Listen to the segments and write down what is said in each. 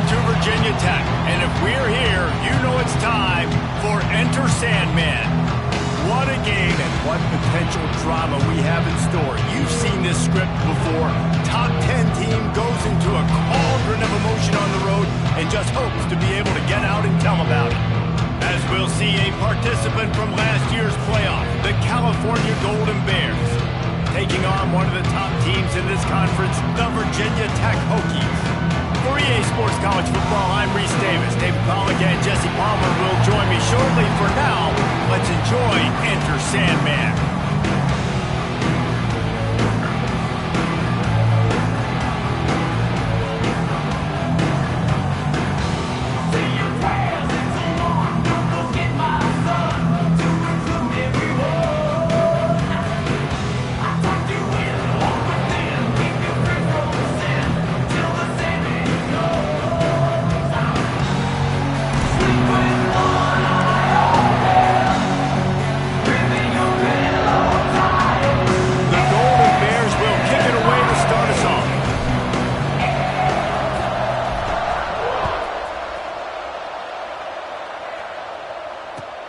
to Virginia Tech. And if we're here, you know it's time for Enter Sandman. What a game and what potential drama we have in store. You've seen this script before. Top 10 team goes into a cauldron of emotion on the road and just hopes to be able to get out and tell about it. As we'll see a participant from last year's playoff, the California Golden Bears, taking on one of the top teams in this conference, the Virginia Tech Hokies. For EA Sports College Football, I'm Reese Davis. David Pollack and Jesse Palmer will join me shortly. For now, let's enjoy Enter Sandman.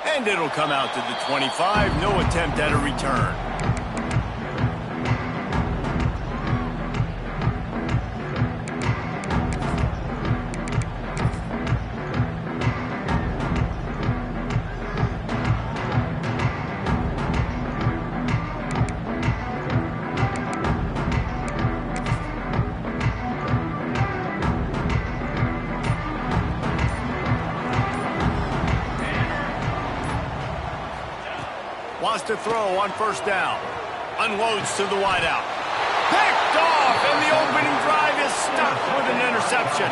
And it'll come out to the 25. No attempt at a return. Wants to throw on first down. Unloads to the wideout. Picked off, and the opening drive is stuck with an interception.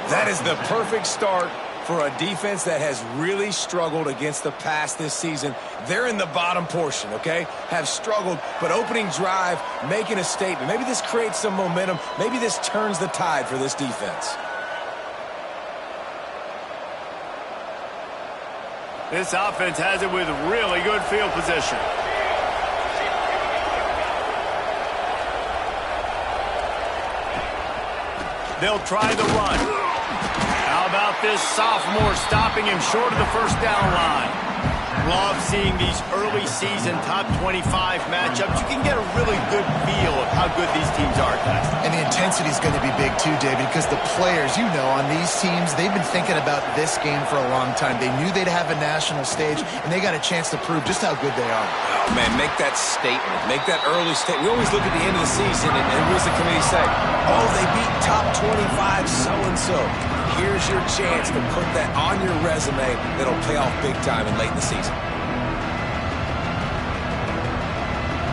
That is the perfect start for a defense that has really struggled against the pass this season. They're in the bottom portion, okay? Have struggled, but opening drive, making a statement. Maybe this creates some momentum. Maybe this turns the tide for this defense. This offense has it with really good field position. They'll try the run. How about this sophomore stopping him short of the first down line? Love seeing these early season top 25 matchups. You can get a really good feel of how good these teams are, guys. And the intensity is going to be big too, David, because the players, you know, on these teams, they've been thinking about this game for a long time. They knew they'd have a national stage, and they got a chance to prove just how good they are. Oh, man, make that statement. Make that early statement. We always look at the end of the season, and what does the committee say? Oh, they beat top 25 so-and-so. Here's your chance to put that on your resume that'll pay off big time in late in the season.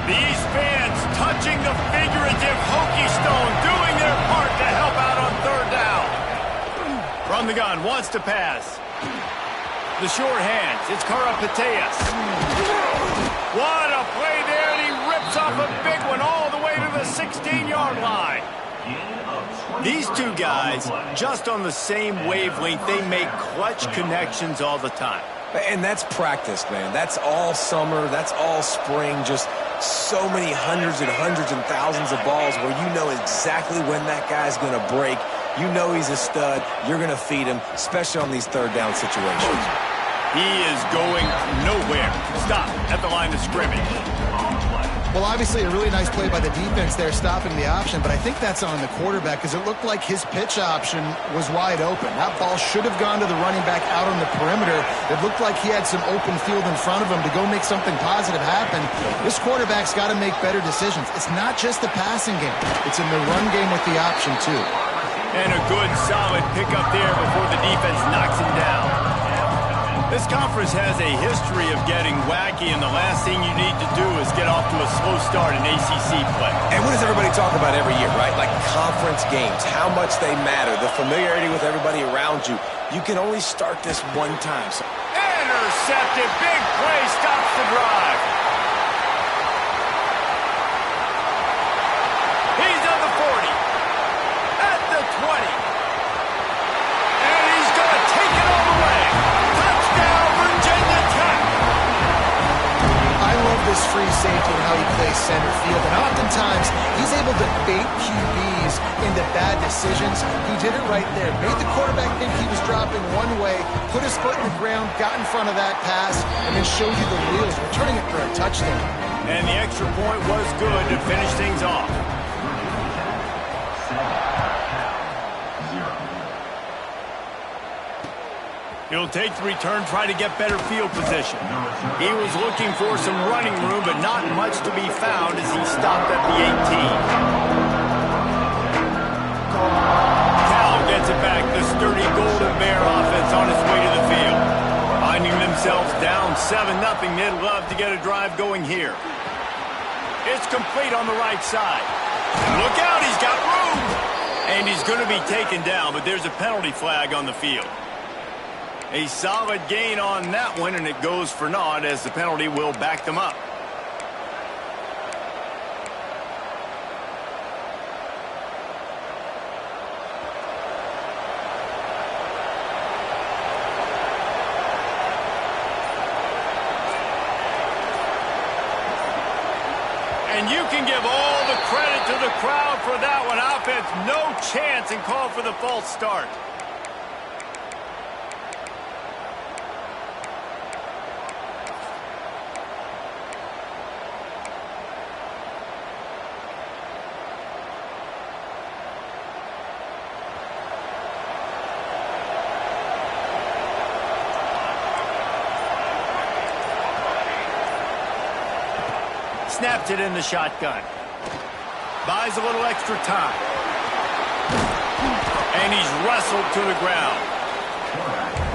These fans touching the figurative Hokie stone, doing their part to help out on third down. From the gun, wants to pass. The short hands, it's Karapateas. What a play there, and he rips off a big one all the way to the 16-yard line. These two guys, just on the same wavelength, they make clutch connections all the time. And that's practice, man. That's all summer. That's all spring. Just so many hundreds and thousands of balls where you know exactly when that guy's going to break. You know he's a stud. You're going to feed him, especially on these third down situations. He is going nowhere. Stop at the line of scrimmage. Well, obviously a really nice play by the defense there, stopping the option, but I think that's on the quarterback because it looked like his pitch option was wide open. That ball should have gone to the running back out on the perimeter. It looked like he had some open field in front of him to go make something positive happen. This quarterback's got to make better decisions. It's not just the passing game. It's in the run game with the option, too. And a good, solid pickup there before the defense knocks him down. This conference has a history of getting wacky, and the last thing you need to do is get off to a slow start in ACC play. And what does everybody talk about every year, right? Like conference games, how much they matter, the familiarity with everybody around you. You can only start this one time. So. Intercepted, big play, stops the drive. He's on the 40, at the 20. And he's going to take it all the way. Touchdown, Virginia Tech. I love this free safety and how he plays play center field, and oftentimes he's able to bait QBs into bad decisions. He did it right there. Made the quarterback think he was dropping one way, put his foot in the ground, got in front of that pass, and then showed you the wheels, returning it for a touchdown. And the extra point was good to finish things off. He'll take the return, try to get better field position. He was looking for some running room, but not much to be found as he stopped at the 18. Cal gets it back. The sturdy Golden Bear offense on its way to the field. Finding themselves down 7-0, they'd love to get a drive going here. It's complete on the right side. Look out, he's got room! And he's going to be taken down, but there's a penalty flag on the field. A solid gain on that one, and it goes for naught as the penalty will back them up. And you can give all the credit to the crowd for that one. Offense, no chance, and call for the false start. Snaps it in the shotgun. Buys a little extra time. And he's wrestled to the ground.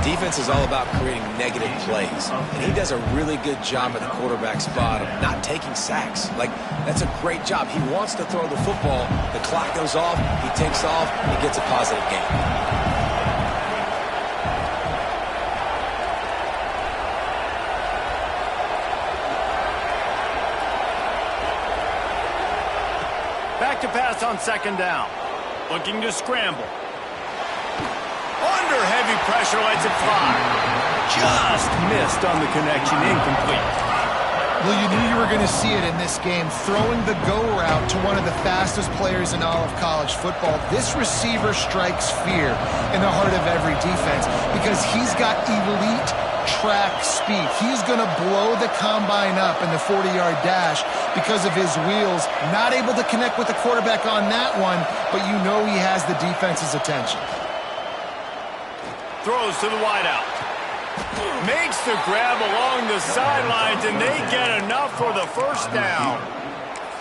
Defense is all about creating negative plays. And he does a really good job at the quarterback spot of not taking sacks. Like, that's a great job. He wants to throw the football. The clock goes off. He takes off. He gets a positive gain. Back to pass on second down. Looking to scramble. Under heavy pressure, lets it fly. Just missed on the connection, incomplete. Well, you knew you were going to see it in this game. Throwing the go route to one of the fastest players in all of college football. This receiver strikes fear in the heart of every defense because he's got elite track speed. He's going to blow the combine up in the 40-yard dash because of his wheels. Not able to connect with the quarterback on that one, but you know he has the defense's attention. Throws to the wideout. Makes the grab along the sidelines, and they get enough for the first down.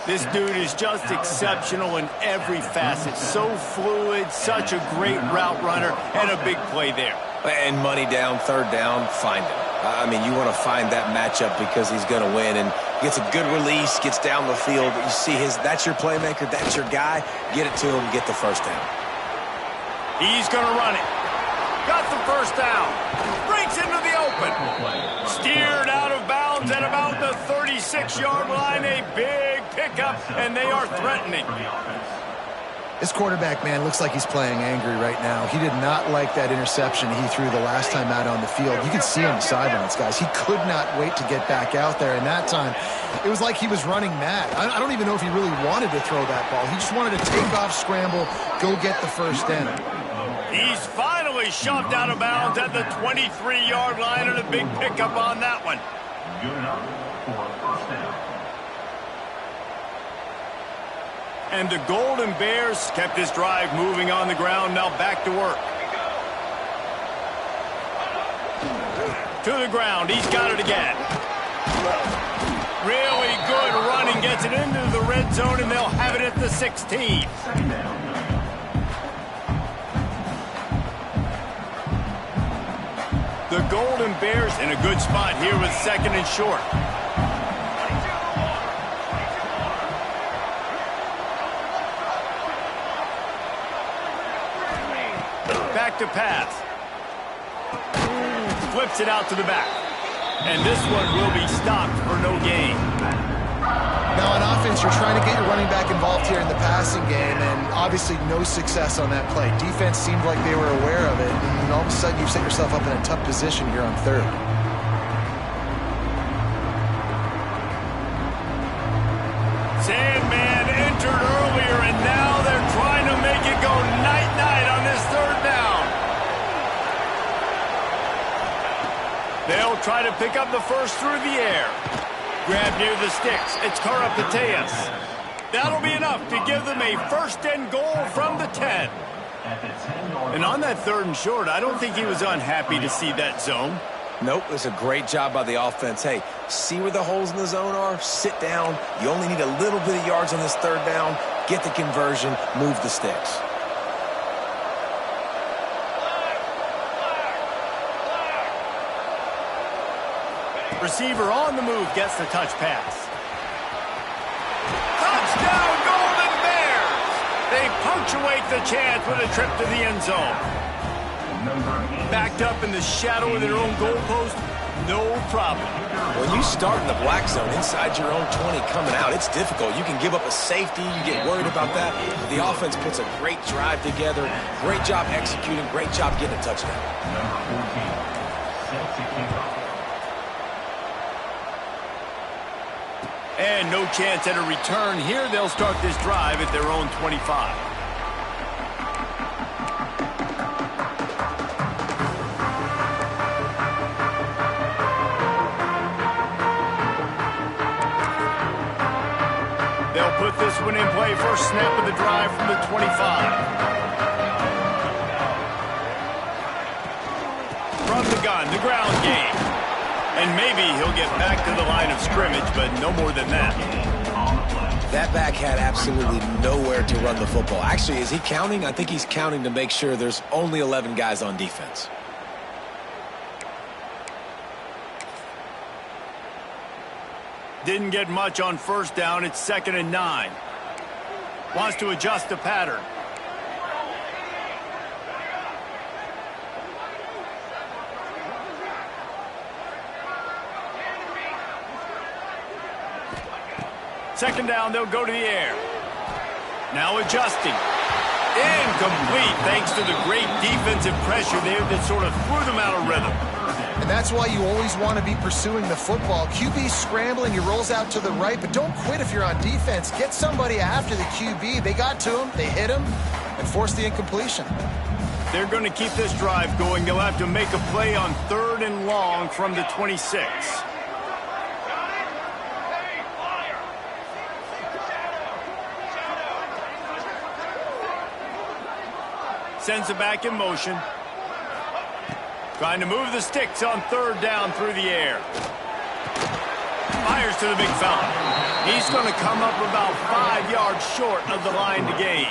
This dude is just exceptional in every facet. So fluid, such a great route runner, and a big play there. And money down, third down, find him. I mean, you want to find that matchup because he's going to win, and gets a good release, gets down the field. You see that's your playmaker, that's your guy. Get it to him, get the first down. He's going to run it. Got the first down. Breaks into the open. Steered out of bounds at about the 36-yard line. A big pickup, and they are threatening. This quarterback, man, looks like he's playing angry right now. He did not like that interception he threw the last time out on the field. You could see him on the sidelines, guys. He could not wait to get back out there, and that time, it was like he was running mad. I don't even know if he really wanted to throw that ball. He just wanted to take off, scramble, go get the first down. He's finally shoved out of bounds at the 23-yard line, and a big pickup on that one. Good enough for a first down. And the Golden Bears kept this drive moving on the ground. Now back to work. To the ground. He's got it again. Really good running. Gets it into the red zone, and they'll have it at the 16. The Golden Bears in a good spot here with second and short. Back to pass. Flips it out to the back. And this one will be stopped for no gain. Now, on offense, you're trying to get your running back involved here in the passing game, and obviously no success on that play. Defense seemed like they were aware of it, and all of a sudden you've set yourself up in a tough position here on third. They'll try to pick up the first through the air. Grab near the sticks. It's Karapateas. That'll be enough to give them a first and goal from the 10. And on that 3rd and short, I don't think he was unhappy to see that zone. Nope, it's a great job by the offense. Hey, see where the holes in the zone are? Sit down. You only need a little bit of yards on this 3rd down. Get the conversion. Move the sticks. Receiver on the move gets the touch pass. Touchdown, Golden Bears! They punctuate the chance with a trip to the end zone. Backed up in the shadow of their own goalpost, no problem. When you start in the black zone inside your own 20 coming out, it's difficult. You can give up a safety. You get worried about that. The offense puts a great drive together. Great job executing. Great job getting a touchdown. And no chance at a return here. They'll start this drive at their own 25. They'll put this one in play. First snap of the drive from the 25. From the gun, the ground game. And maybe he'll get back to the line of scrimmage, but no more than that. That back had absolutely nowhere to run the football. Actually, is he counting? I think he's counting to make sure there's only 11 guys on defense. Didn't get much on first down. It's 2nd and 9. Wants to adjust the pattern. Second down, they'll go to the air. Now adjusting. Incomplete thanks to the great defensive pressure there that sort of threw them out of rhythm. And that's why you always want to be pursuing the football. QB scrambling, he rolls out to the right, but don't quit if you're on defense. Get somebody after the QB. They got to him, they hit him, and forced the incompletion. They're going to keep this drive going. They'll have to make a play on 3rd and long from the 26. Sends it back in motion. Trying to move the sticks on 3rd down through the air. Fires to the big fella. He's going to come up about 5 yards short of the line to gain.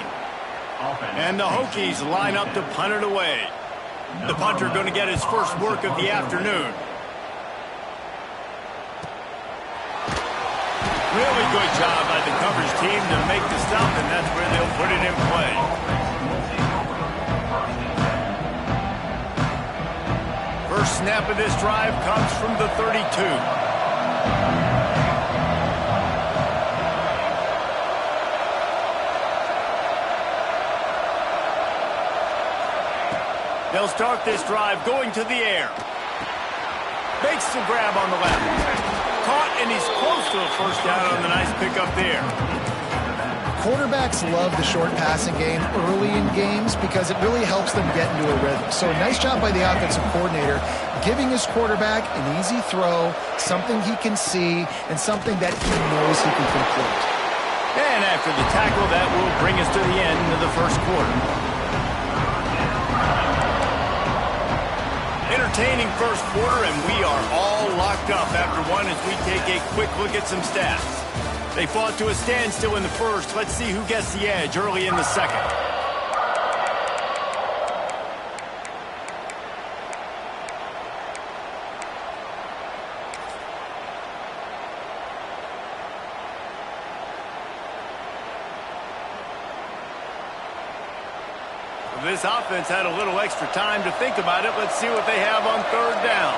And the Hokies line up to punt it away. The punter going to get his first work of the afternoon. Really good job by the coverage team to make the stop, and that's where they'll put it in play. First snap of this drive comes from the 32. They'll start this drive going to the air. Makes the grab on the left. Caught, and he's close to a first down on the nice pickup there. Quarterbacks love the short passing game early in games because it really helps them get into a rhythm. So nice job by the offensive coordinator, giving his quarterback an easy throw, something he can see, and something that he knows he can complete. And after the tackle, that will bring us to the end of the first quarter. Entertaining first quarter, and we are all locked up after one as we take a quick look at some stats. They fought to a standstill in the first. Let's see who gets the edge early in the second. This offense had a little extra time to think about it. Let's see what they have on 3rd down.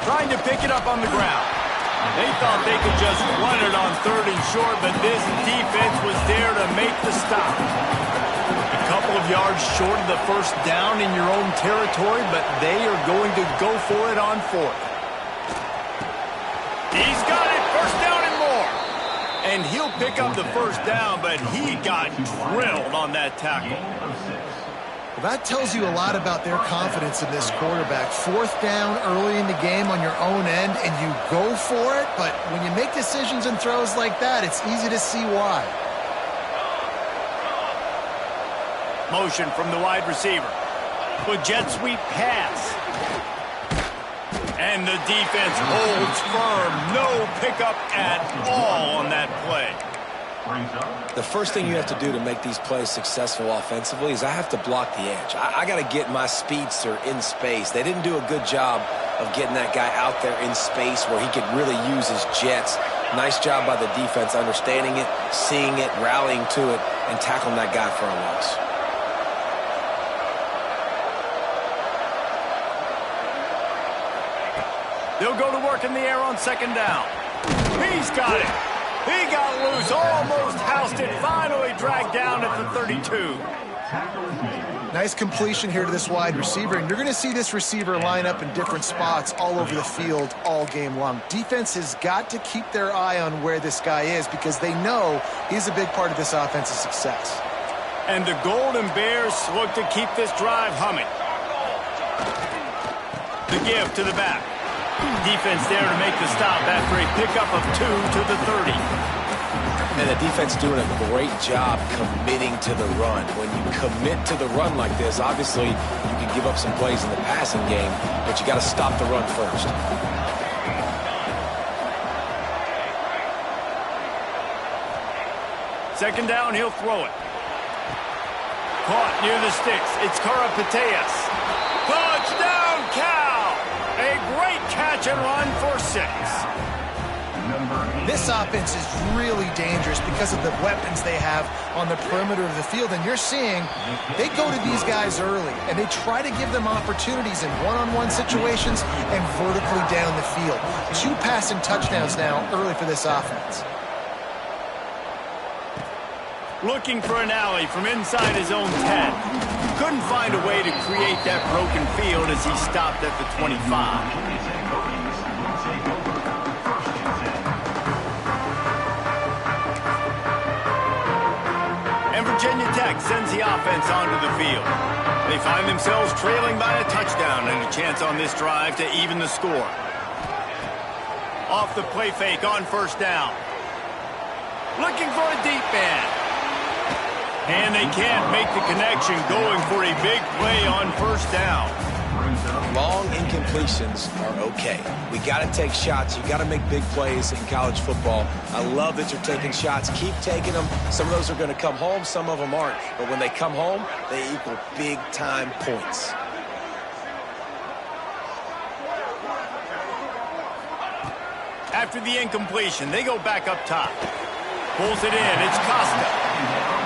Trying to pick it up on the ground. They thought they could just run it on 3rd and short, but this defense was there to make the stop. A couple of yards short of the first down in your own territory, but they are going to go for it on 4th. He's got it. First down and more. And he'll pick up the first down, but he got drilled on that tackle. That tells you a lot about their confidence in this quarterback. Fourth down early in the game on your own end, and you go for it, but when you make decisions and throws like that, it's easy to see why. Motion from the wide receiver. With jet sweep pass. And the defense holds firm. No pickup at all on that play. The first thing you have to do to make these plays successful offensively is I have to block the edge. I got to get my speedster in space. They didn't do a good job of getting that guy out there in space where he could really use his jets. Nice job by the defense understanding it, seeing it, rallying to it, and tackling that guy for a loss. They'll go to work in the air on second down. He's got it. He got loose, almost housed it, finally dragged down at the 32. Nice completion here to this wide receiver, and you're going to see this receiver line up in different spots all over the field all game long. Defense has got to keep their eye on where this guy is because they know he's a big part of this offense's success. And the Golden Bears look to keep this drive humming. The give to the back. Defense there to make the stop after a pickup of 2 to the 30. And the defense doing a great job committing to the run. When you commit to the run like this, obviously you can give up some plays in the passing game, but you got to stop the run first. Second down, he'll throw it. Caught near the sticks. It's Karapateas. Touchdown, Cal! A great catch and run for 6. This offense is really dangerous because of the weapons they have on the perimeter of the field. And you're seeing they go to these guys early, and they try to give them opportunities in one-on-one situations and vertically down the field. 2 passing touchdowns now early for this offense. Looking for an alley from inside his own 10. Couldn't find a way to create that broken field as he stopped at the 25. And Virginia Tech sends the offense onto the field. They find themselves trailing by a touchdown and a chance on this drive to even the score. Off the play fake on first down. Looking for a deep man. And they can't make the connection, going for a big play on first down. Long incompletions are okay. We got to take shots. You got to make big plays in college football. I love that you're taking shots. Keep taking them. Some of those are going to come home. Some of them aren't. But when they come home, they equal big-time points. After the incompletion, they go back up top. Pulls it in. It's Costa.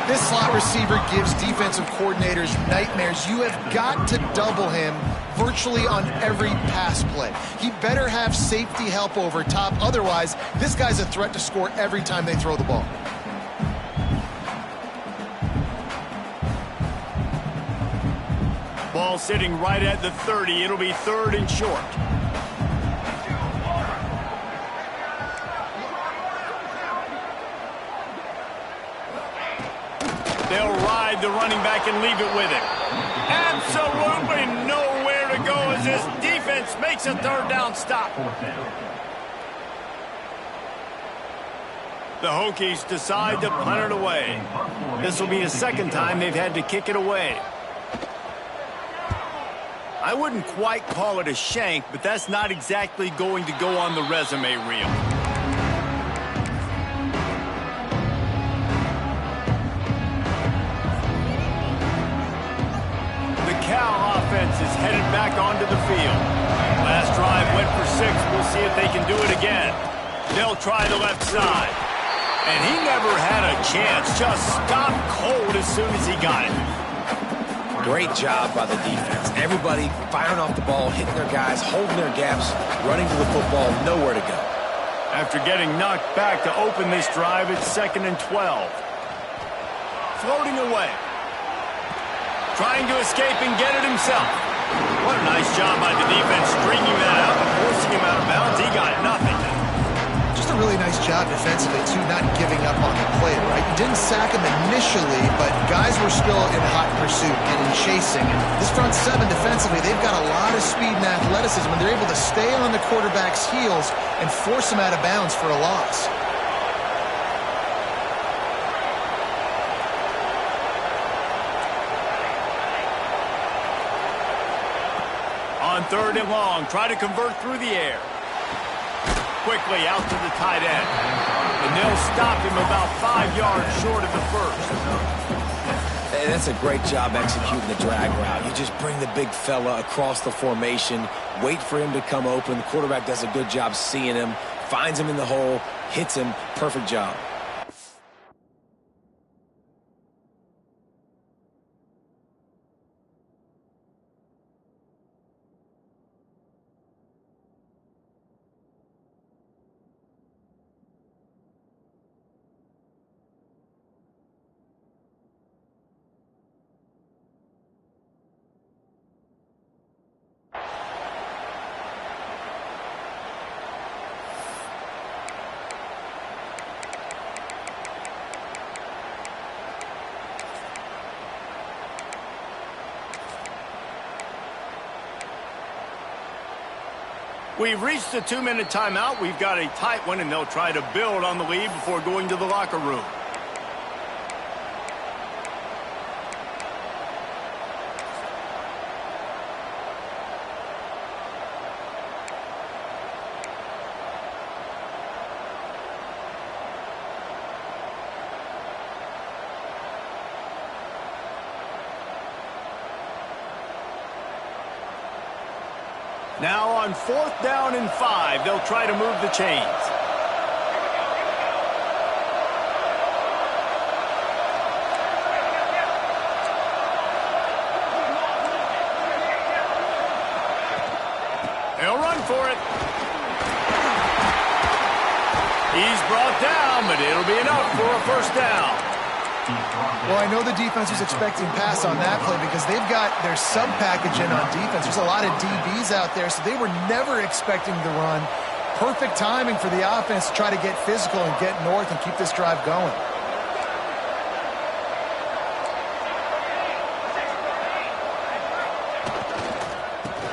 This slot receiver gives defensive coordinators nightmares. You have got to double him virtually on every pass play. He better have safety help over top. Otherwise, this guy's a threat to score every time they throw the ball. Ball sitting right at the 30. It'll be 3rd and short. They'll ride the running back and leave it with him. Absolutely nowhere to go as this defense makes a 3rd down stop. The Hokies decide to punt it away. This will be the 2nd time they've had to kick it away. I wouldn't quite call it a shank, but that's not exactly going to go on the resume reel. Cal offense is headed back onto the field. Last drive went for 6. We'll see if they can do it again. They'll try the left side. And he never had a chance. Just stopped cold as soon as he got it. Great job by the defense. Everybody firing off the ball, hitting their guys, holding their gaps, running to the football, nowhere to go. After getting knocked back to open this drive, it's 2nd and 12. Floating away. Trying to escape and get it himself. What a nice job by the defense stringing that out and forcing him out of bounds. He got nothing. Just a a really nice job defensively, too, not giving up on the play, right? You didn't sack him initially, but guys were still in hot pursuit and in chasing. And this front seven defensively, they've got a lot of speed and athleticism, and they're able to stay on the quarterback's heels and force him out of bounds for a loss. On 3rd and long, try to convert through the air. Quickly out to the tight end. And they'll stop him about 5 yards short of the first. Hey, that's a great job executing the drag route. You just bring the big fella across the formation, wait for him to come open. The quarterback does a good job seeing him, finds him in the hole, hits him. Perfect job. We've reached the 2-minute timeout. We've got a tight one, and they'll try to build on the lead before going to the locker room. Now on 4th down and 5, they'll try to move the chains. They'll run for it. He's brought down, but it'll be enough for a 1st down. Well, I know the defense was expecting pass on that play because they've got their sub-package in on defense. There's a lot of DBs out there, so they were never expecting the run. Perfect timing for the offense to try to get physical and get north and keep this drive going.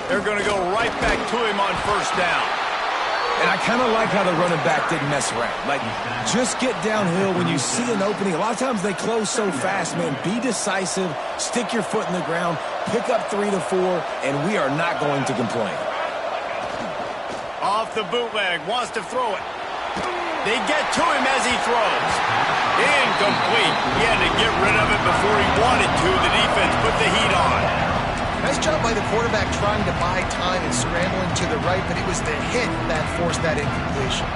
They're going to go right back to him on 1st down. And I kind of like how the running back didn't mess around. Like, just get downhill when you see an opening. A lot of times they close so fast, man. Be decisive, stick your foot in the ground, pick up 3 to 4, and we are not going to complain. Off the bootleg, wants to throw it. They get to him as he throws. Incomplete. He had to get rid of it before he wanted to. The defense put the heat on. Nice job by the quarterback trying to buy time and scrambling to the right, but it was the hit that forced that incompletion.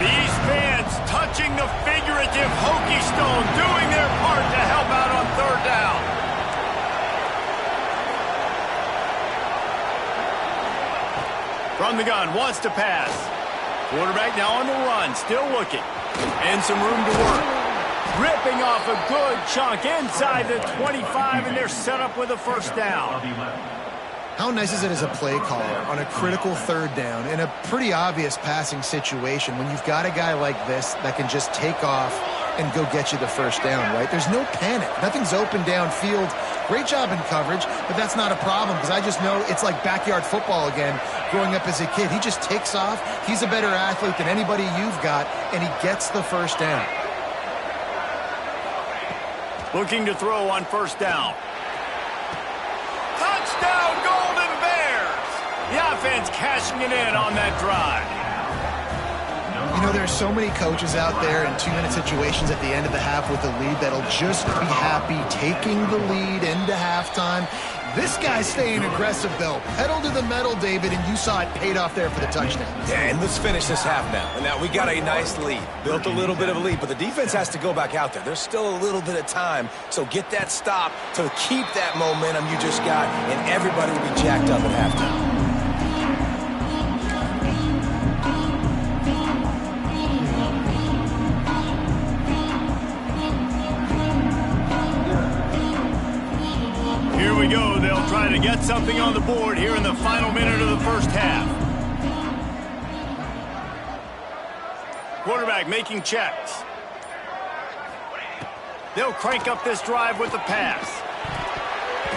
These fans touching the figurative hokey stone, doing their part to help out on 3rd down. From the gun, wants to pass. Quarterback now on the run, still looking. And some room to work. Ripping off a good chunk inside the 25, and they're set up with a 1st down. How nice is it as a play caller on a critical 3rd down in a pretty obvious passing situation when you've got a guy like this that can just take off and go get you the 1st down, right? There's no panic. Nothing's open downfield. Great job in coverage, but that's not a problem because I just know it's like backyard football again growing up as a kid. He just takes off. He's a better athlete than anybody you've got, and he gets the 1st down. Looking to throw on 1st down. Touchdown, Golden Bears! The offense cashing it in on that drive. You know, there are so many coaches out there in 2-minute situations at the end of the half with the lead that'll just be happy taking the lead into halftime. This guy's staying aggressive, though. Pedal to the metal, David, and you saw it paid off there for the touchdown. Yeah, and let's finish this half now. And now we got a nice lead. Built a little bit of a lead, but the defense has to go back out there. There's still a little bit of time, so get that stop to keep that momentum you just got, and everybody will be jacked up at halftime. get something on the board here in the final minute of the first half. Quarterback making checks. They'll crank up this drive with the pass.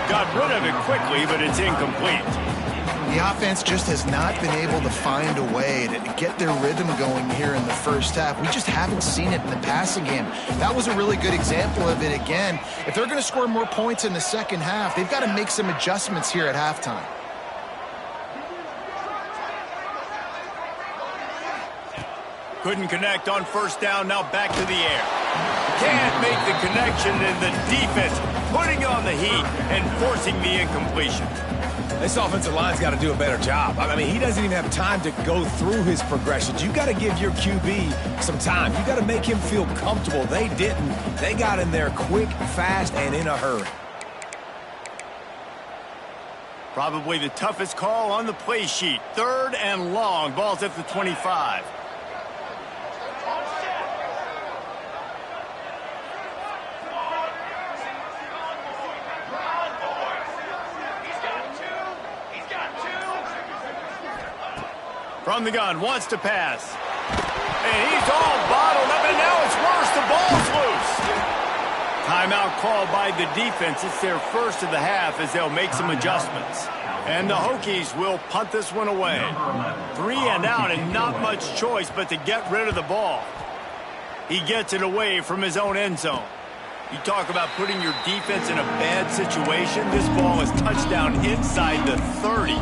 Got rid of it quickly, but it's incomplete. The offense just has not been able to find a way to get their rhythm going here in the first half. We just haven't seen it in the passing game. That was a really good example of it again. If they're going to score more points in the second half, they've got to make some adjustments here at halftime. Couldn't connect on first down, now back to the air. Can't make the connection, and the defense putting on the heat and forcing the incompletion. This offensive line's got to do a better job. I mean, he doesn't even have time to go through his progressions. You got to give your QB some time. You got to make him feel comfortable. They didn't. They got in there quick, fast, and in a hurry. Probably the toughest call on the play sheet. 3rd and long. Ball's at the 25. From the gun, wants to pass. And he's all bottled up, and now it's worse. The ball's loose. Timeout called by the defense. It's their first of the half as they'll make some adjustments. And the Hokies will punt this one away. 3 and out, and not much choice but to get rid of the ball. He gets it away from his own end zone. You talk about putting your defense in a bad situation. This ball is touchdown inside the 30.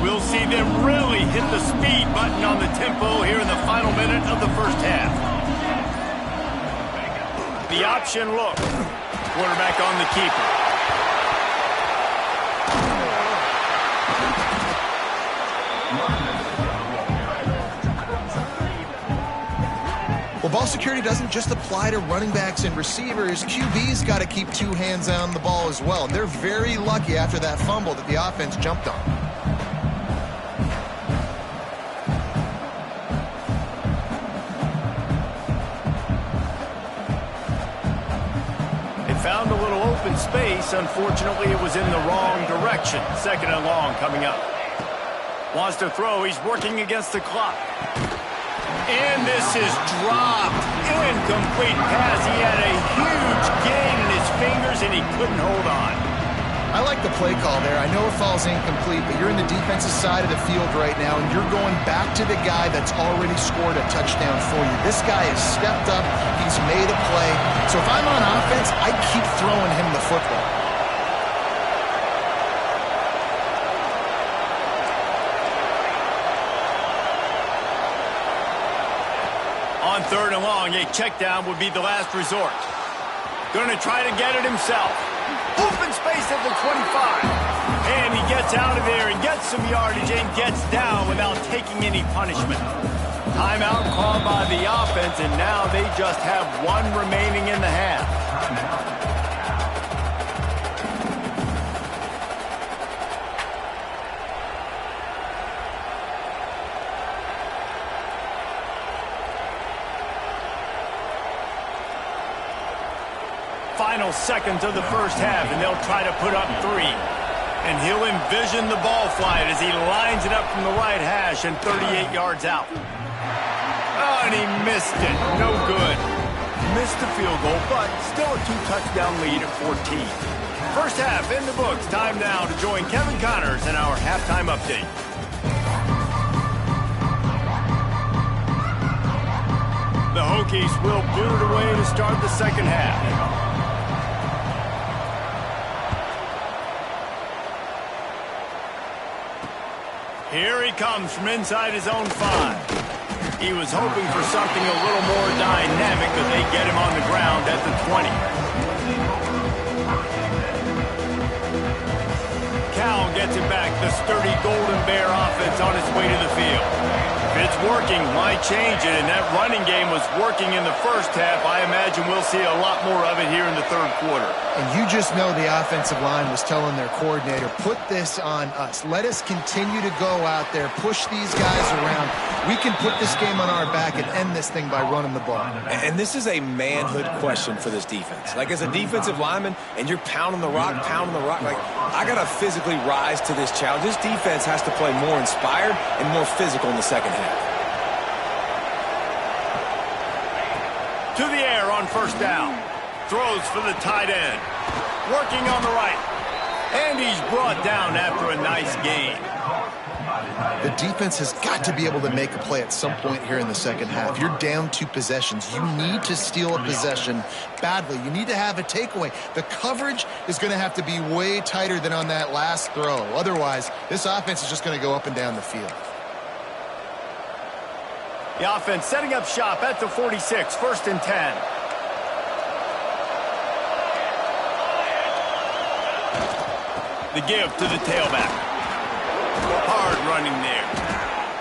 We'll see them really hit the speed button on the tempo here in the final minute of the first half. The option look. Quarterback on the keeper. Well, ball security doesn't just apply to running backs and receivers. QB's got to keep 2 hands on the ball as well. They're very lucky after that fumble that the offense jumped on. Found a little open space. Unfortunately, it was in the wrong direction. 2nd and long coming up. Wants to throw. He's working against the clock. And this is dropped. Incomplete pass. He had a huge gain in his fingers, and he couldn't hold on. I like the play call there. I know it falls incomplete, but you're in the defensive side of the field right now, and you're going back to the guy that's already scored a touchdown for you. This guy has stepped up. He's made a play. So if I'm on offense, I keep throwing him the football. On 3rd and long, a check down would be the last resort. Going to try to get it himself. Open space at the 25. And he gets out of there and gets some yardage and gets down without taking any punishment. Timeout called by the offense, and now they just have 1 remaining in the half. Final seconds of the first half, and they'll try to put up 3. And he'll envision the ball flight as he lines it up from the right hash and 38 yards out. Oh, and he missed it. No good. Missed the field goal, but still a 2-touchdown lead at 14. First half in the books. Time now to join Kevin Connors in our halftime update. The Hokies will boot it away to start the second half. Here he comes from inside his own 5. He was hoping for something a little more dynamic, but they get him on the ground at the 20. Cal gets it back. The sturdy Golden Bear offense on its way to the field. it's working, might change it, and that running game was working in the first half. I imagine we'll see a lot more of it here in the third quarter. And you just know the offensive line was telling their coordinator, put this on us. Let us continue to go out there, push these guys around. We can put this game on our back and end this thing by running the ball. And this is a manhood question for this defense. Like, as a defensive lineman, and you're pounding the rock, like, I got to physically rise to this challenge. This defense has to play more inspired and more physical in the second half. To the air on first down. Throws for the tight end. Working on the right. And he's brought down after a nice gain. The defense has got to be able to make a play at some point here in the second half. You're down 2 possessions. You need to steal a possession badly. You need to have a takeaway. The coverage is going to have to be way tighter than on that last throw. Otherwise, this offense is just going to go up and down the field. The offense setting up shop at the 46, 1st and 10. The give to the tailback. Hard running there.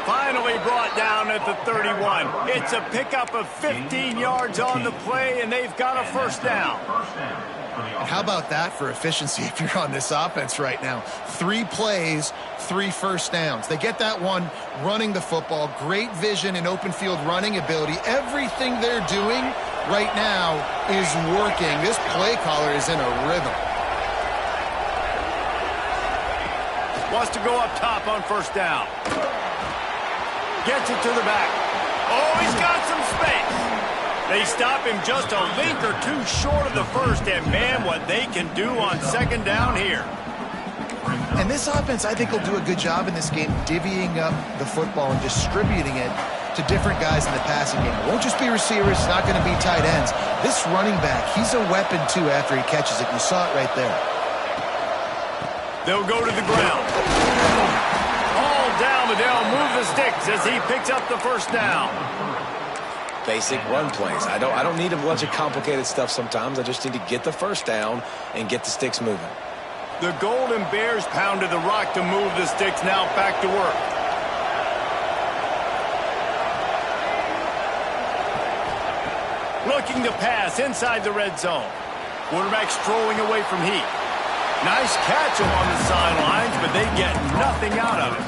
Finally brought down at the 31. It's a pickup of 15 yards on the play, and they've got a first down. How about that for efficiency if you're on this offense right now? 3 plays, 3 first downs. They get that one running the football. Great vision and open field running ability. Everything they're doing right now is working. This play caller is in a rhythm. Wants to go up top on first down. Gets it to the back. Oh, he's got some space. They stop him just a link or 2 short of the first, and man, what they can do on second down here. And this offense, I think, will do a good job in this game divvying up the football and distributing it to different guys in the passing game. It won't just be receivers. It's not going to be tight ends. This running back, he's a weapon, too, after he catches it. You saw it right there. They'll go to the ground. All down, but they'll move the sticks as he picks up the first down. Basic run plays. I don't need a bunch of complicated stuff sometimes. I just need to get the first down and get the sticks moving. The Golden Bears pounded the rock to move the sticks. Now back to work. Looking to pass inside the red zone. Quarterback strolling away from heat. Nice catch along the sidelines, but they get nothing out of it.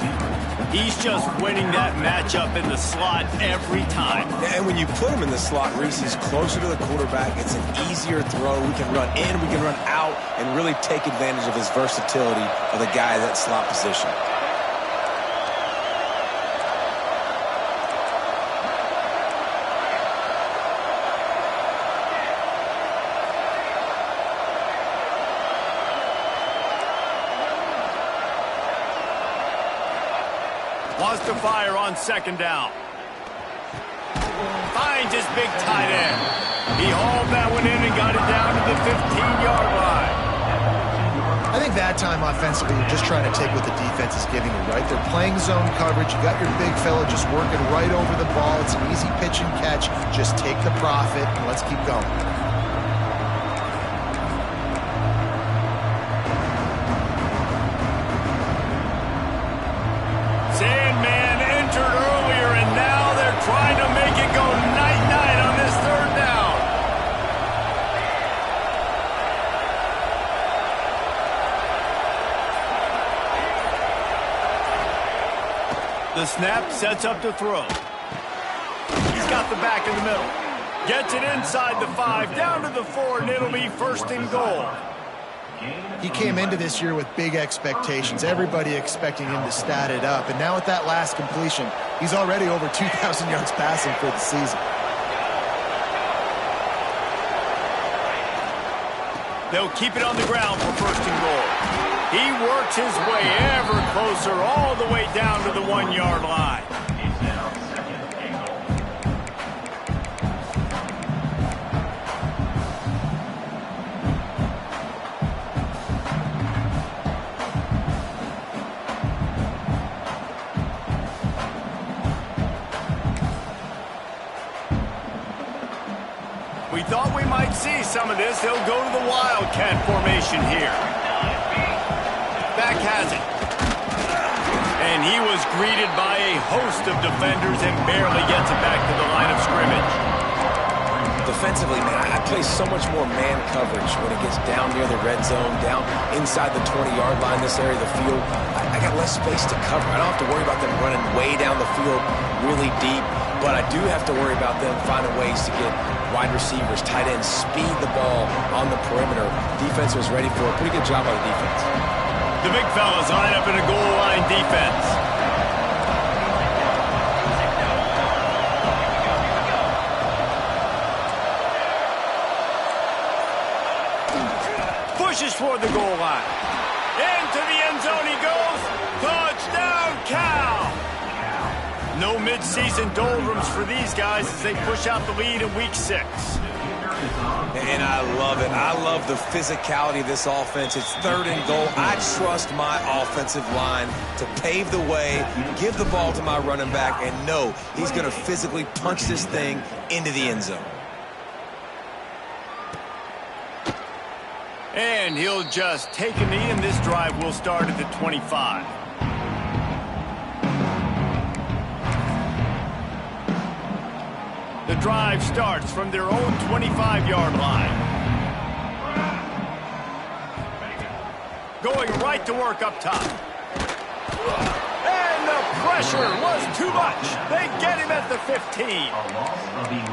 He's just winning that matchup in the slot every time. And when you put him in the slot, Reese, he's closer to the quarterback. It's an easier throw. We can run in, we can run out, and really take advantage of his versatility of the guy in that slot position. Wants to fire on second down. Finds his big tight end. He hauled that one in and got it down to the 15-yard line. I think that time offensively, you're just trying to take what the defense is giving you, right? They're playing zone coverage. You got your big fella just working right over the ball. It's an easy pitch and catch. Just take the profit and let's keep going. Sandman entered earlier, and now they're trying to make it go night-night on this third down. The snap sets up to throw. He's got the back in the middle. Gets it inside the 5, down to the 4, and it'll be first and goal. He came into this year with big expectations. Everybody expecting him to stat it up. And now with that last completion, he's already over 2,000 yards passing for the season. They'll keep it on the ground for first and goal. He works his way ever closer all the way down to the 1-yard line. We thought we might see some of this. They'll go to the Wildcat formation here. Back has it. And he was greeted by a host of defenders and barely gets it back to the line of scrimmage. Defensively, man, I play so much more man coverage when it gets down near the red zone, down inside the 20-yard line, this area of the field. I got less space to cover. I don't have to worry about them running way down the field really deep, but I do have to worry about them finding ways to get wide receivers, tight ends, speed the ball on the perimeter. Defense was ready for a pretty good job by the defense. The big fellas line up in a goal line defense. Pushes toward the goal line. Into the end zone he goes. Touchdown, Cal! No midseason doldrums for these guys as they push out the lead in week 6. And I love it. I love the physicality of this offense. It's 3rd and goal. I trust my offensive line to pave the way, give the ball to my running back, and know he's going to physically punch this thing into the end zone. And he'll just take a knee, and this drive will start at the 25. The drive starts from their own 25-yard line. Going right to work up top. And the pressure was too much. They get him at the 15.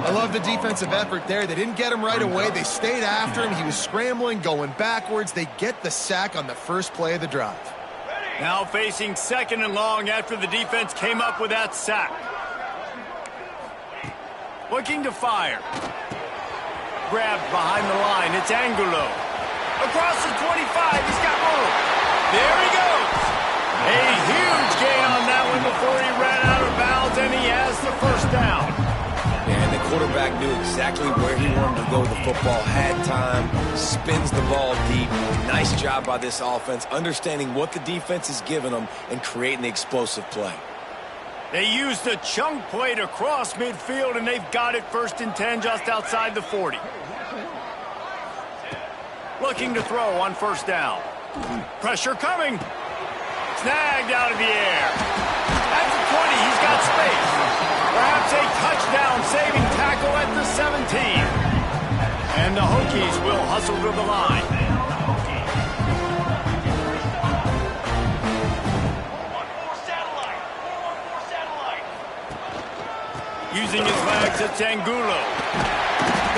I love the defensive effort there. They didn't get him right away. They stayed after him. He was scrambling, going backwards. They get the sack on the first play of the drive. Now facing 2nd and long after the defense came up with that sack. Looking to fire. Grabbed behind the line. It's Angulo. Across the 25. He's got room. There he goes. A huge gain on that one before he ran out of bounds, and he has the first down. And the quarterback knew exactly where he wanted to go with the football, had time, spins the ball deep. Nice job by this offense, understanding what the defense is giving them and creating the explosive play. They used the chunk play to cross midfield, and they've got it 1st and 10 just outside the 40. Looking to throw on 1st down. Pressure coming. Snagged out of the air. At the 20, he's got space. Perhaps a touchdown-saving tackle at the 17. And the Hokies will hustle to the line. Using his legs, it's Angulo.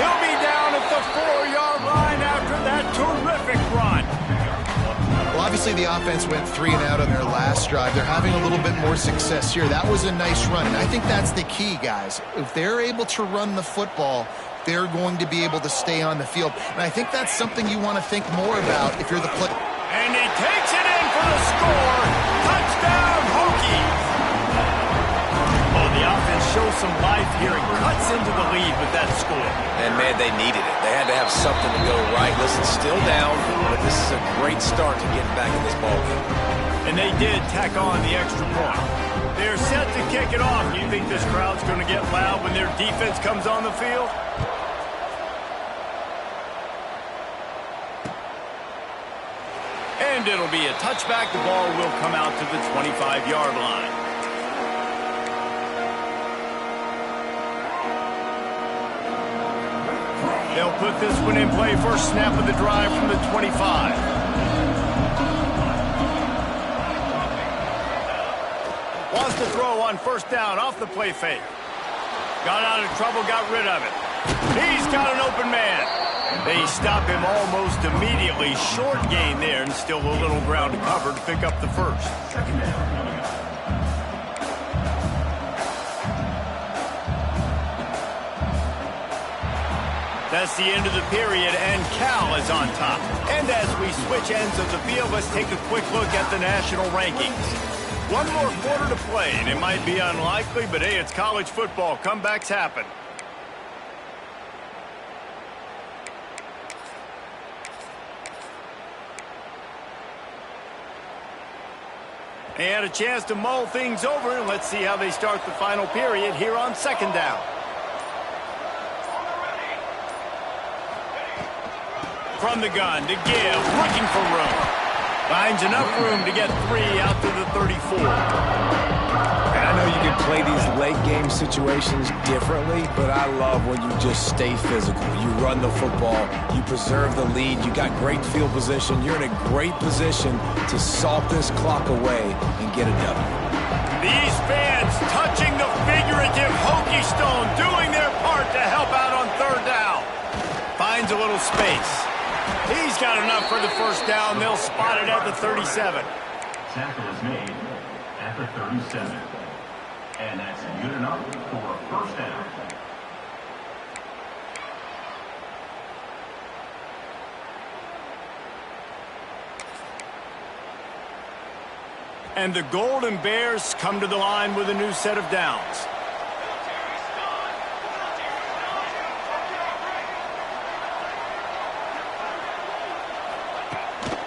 He'll be down at the 4-yard line after that terrific run. Well, obviously the offense went 3 and out on their last drive. They're having a little bit more success here. That was a nice run, and I think that's the key, guys. If they're able to run the football, they're going to be able to stay on the field. And I think that's something you want to think more about if you're the player. And he takes it in for the score. Touchdown, Hokies. Oh, the offense shows some life here and cuts into the lead with that score. And, man, they needed it. They had to have something to go right. Listen, still down, but this is a great start to getting back in this ballgame. And they did tack on the extra point. They're set to kick it off. You think this crowd's going to get loud when their defense comes on the field? And it'll be a touchback. The ball will come out to the 25-yard line. They'll put this one in play. First snap of the drive from the 25. Wants to throw on 1st down off the play fake. Got out of trouble, got rid of it. He's got an open man. They stop him almost immediately. Short gain there, and still a little ground to cover to pick up the first. That's the end of the period, and Cal is on top. And as we switch ends of the field, let's take a quick look at the national rankings. One more quarter to play, and it might be unlikely, but hey, it's college football. Comebacks happen. And a chance to mull things over, and let's see how they start the final period here on 2nd down. From the gun to give, looking for room. Finds enough room to get 3 out to the 34. And I know you can play these late game situations differently, but I love when you just stay physical. You run the football, you preserve the lead, you got great field position, you're in a great position to salt this clock away and get a W. These fans touching the figurative hokey stone, doing their part to help out on third down. Finds a little space. He's got enough for the first down. They'll spot it at the 37. Tackle is made at the 37. And that's good enough for a first down. And the Golden Bears come to the line with a new set of downs.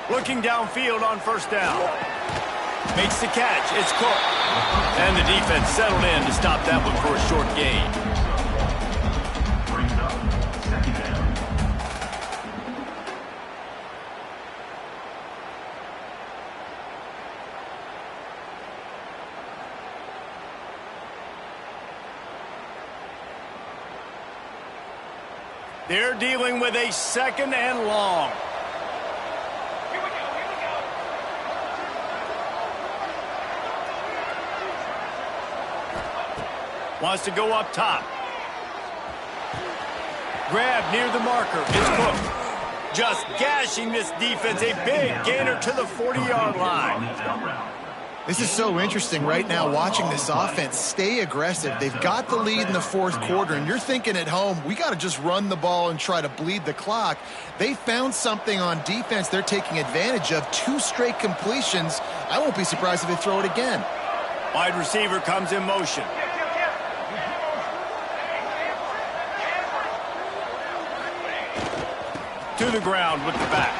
Looking downfield on first down. Makes the catch. It's Cook. And the defense settled in to stop that one for a short gain. Brings up second down. They're dealing with a second and long. Wants to go up top. Grab near the marker. It's Cook. Just gashing this defense. A big gainer to the 40-yard line. This is so interesting right now watching this offense stay aggressive. They've got the lead in the fourth quarter, and you're thinking at home, we got to just run the ball and try to bleed the clock. They found something on defense they're taking advantage of. 2 straight completions. I won't be surprised if they throw it again. Wide receiver comes in motion. To the ground with the back.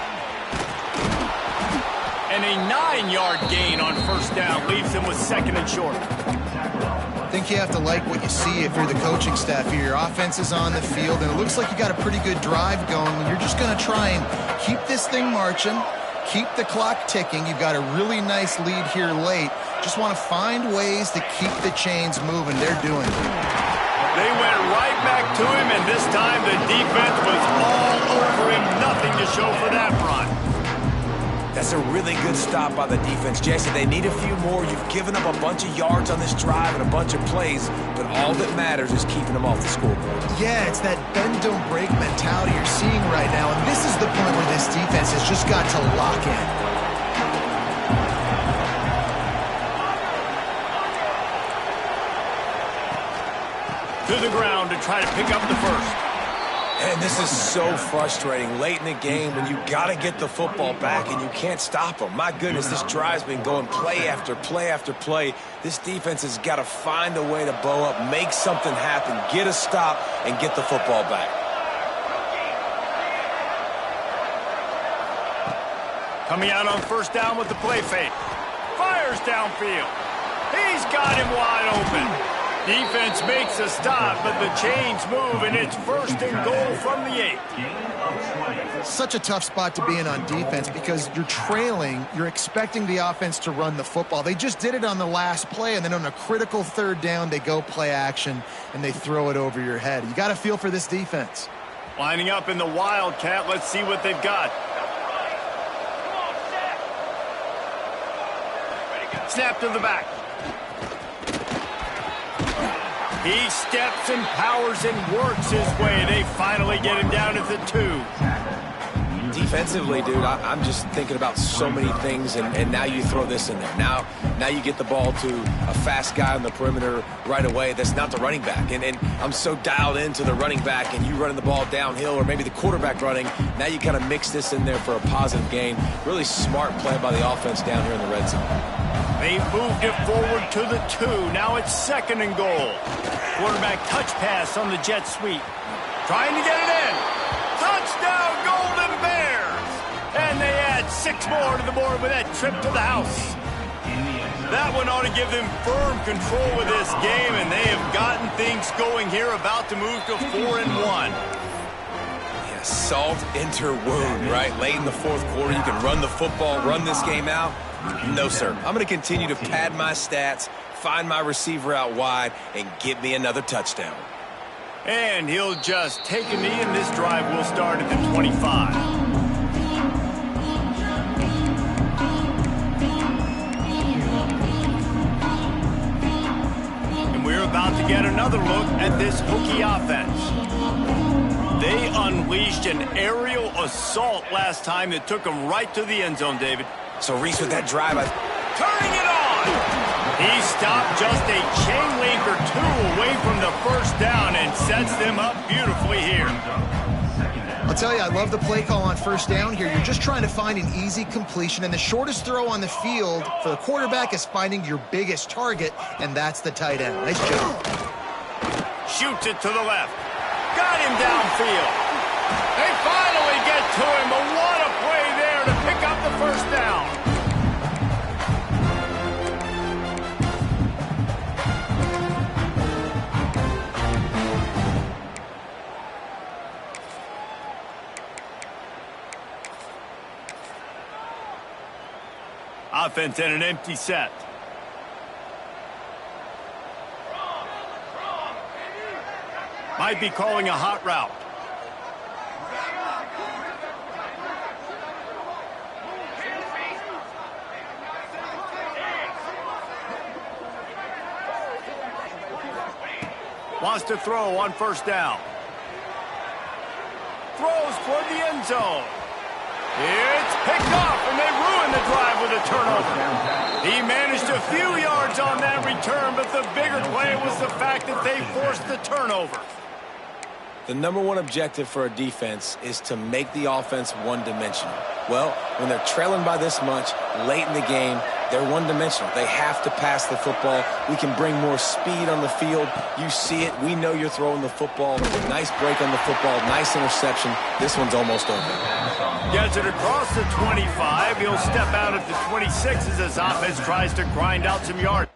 And a 9-yard gain on first down leaves them with second and short. I think you have to like what you see if you're the coaching staff here. Your offense is on the field, and it looks like you got a pretty good drive going. You're just going to try and keep this thing marching, keep the clock ticking. You've got a really nice lead here late. Just want to find ways to keep the chains moving. They're doing it. They went right back to him, and this time the defense was all over him. Nothing to show for that run. That's a really good stop by the defense, Jason. They need a few more. You've given up a bunch of yards on this drive and a bunch of plays, but all that matters is keeping them off the scoreboard. Yeah, it's that bend don't break mentality you're seeing right now, and this is the point where this defense has just got to lock in. To the ground to try to pick up the first. And this is so frustrating late in the game when you got to get the football back and you can't stop them. My goodness, this drive's been going play after play after play. This defense has got to find a way to bow up, make something happen, get a stop, and get the football back. Coming out on first down with the play fake. Fires downfield. He's got him wide open. Defense makes a stop, but the chains move, and it's first and goal from the 8. Such a tough spot to be in on defense because you're trailing. You're expecting the offense to run the football. They just did it on the last play, and then on a critical third down, they go play action, and they throw it over your head. You got to feel for this defense. Lining up in the Wildcat. Let's see what they've got. Snap to the back. He steps and powers and works his way. They finally get him down at the 2. Defensively, dude, I'm just thinking about so many things, and now you throw this in there. Now you get the ball to a fast guy on the perimeter right away that's not the running back. And I'm so dialed into the running back, and you running the ball downhill, or maybe the quarterback running. Now you kind of mix this in there for a positive gain. Really smart play by the offense down here in the red zone. They moved it forward to the 2. Now it's second and goal. Quarterback touch pass on the jet sweep. Trying to get it in. Touchdown, Golden Bears! And they add 6 more to the board with that trip to the house. That one ought to give them firm control with this game, and they have gotten things going here, about to move to 4-1. Salt into wound, right? Late in the fourth quarter, you can run the football, run this game out. No, sir. I'm going to continue to pad my stats, find my receiver out wide, and get me another touchdown. And he'll just take a knee, and this drive will start at the 25. We're about to get another look at this Hokie offense. They unleashed an aerial assault last time that took them right to the end zone, David. So, Reese, with that drive, turning it on! He stopped just a chain link or two away from the first down and sets them up beautifully here. I'll tell you, I love the play call on first down here. You're just trying to find an easy completion, and the shortest throw on the field for the quarterback is finding your biggest target, and that's the tight end. Nice job. Shoots it to the left. Got him downfield. They finally get to him, but what a play there to pick up the first down. Offense in an empty set. Might be calling a hot route. Wants to throw on first down. Throws toward the end zone. It's picked off, and they ruin the drive with a turnover. He managed a few yards on that return, but the bigger play was the fact that they forced the turnover. the number one objective for a defense is to make the offense one-dimensional. Well, when they're trailing by this much late in the game, they're one-dimensional. They have to pass the football. We can bring more speed on the field. You see it. We know you're throwing the football. Nice break on the football. Nice interception. This one's almost over. Gets it across the 25. He'll step out at the 26 as his offense tries to grind out some yards.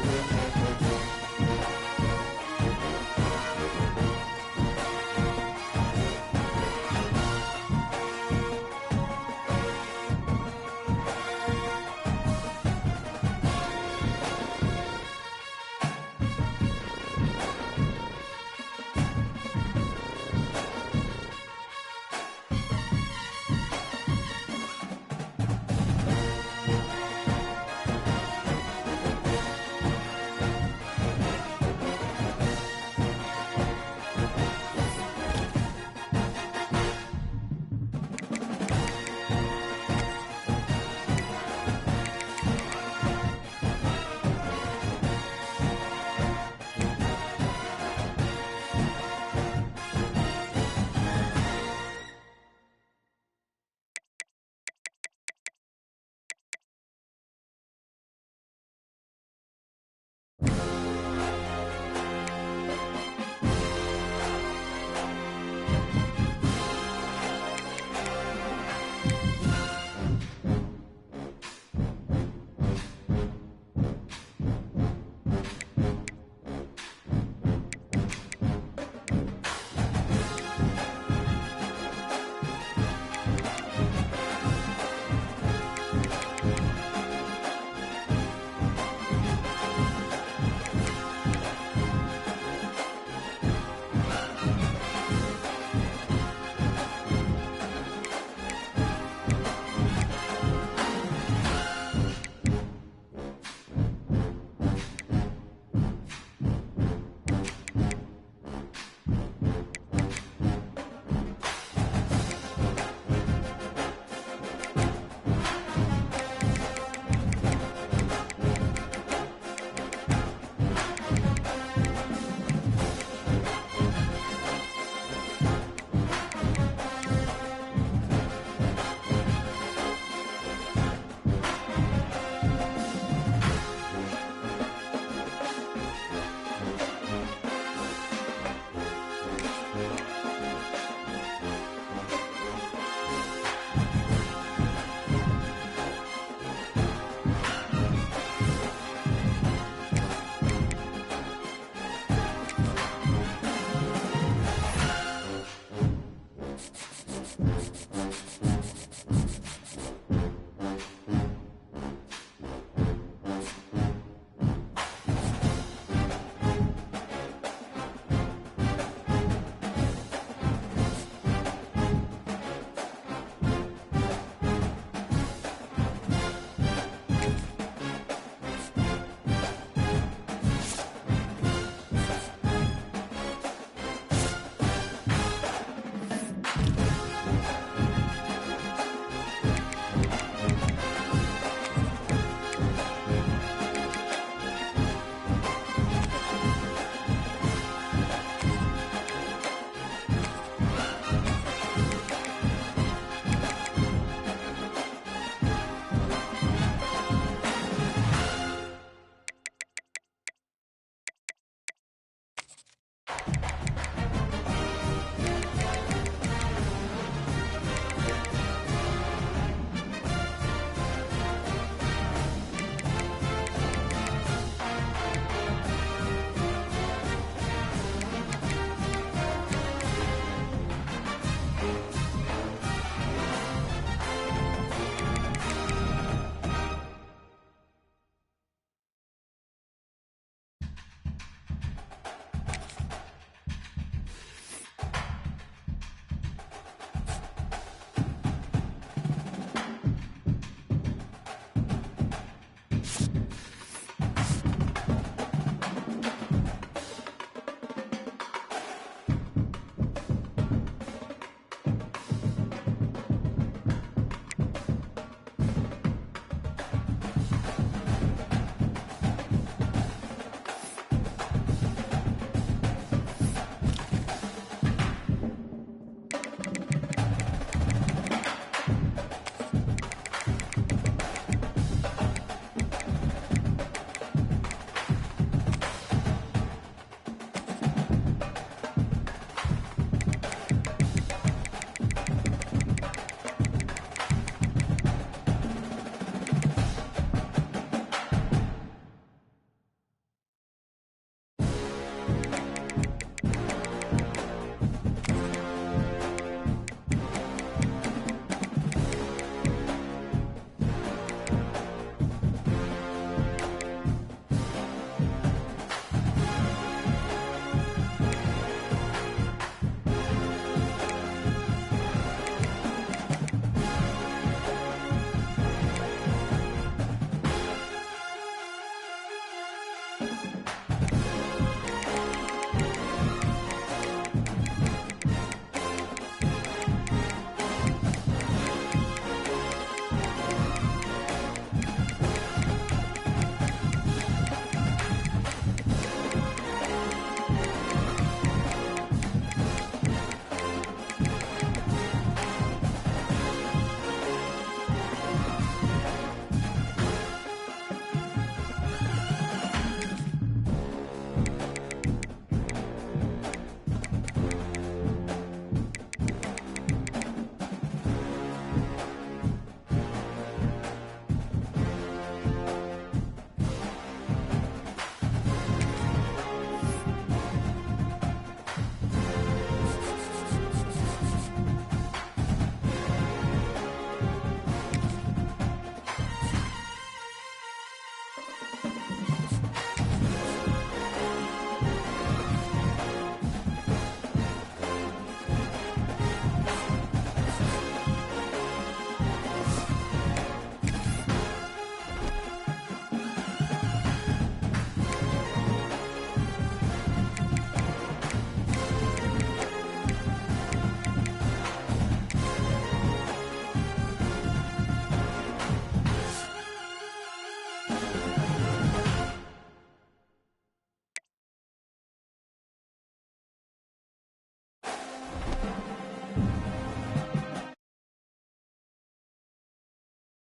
it.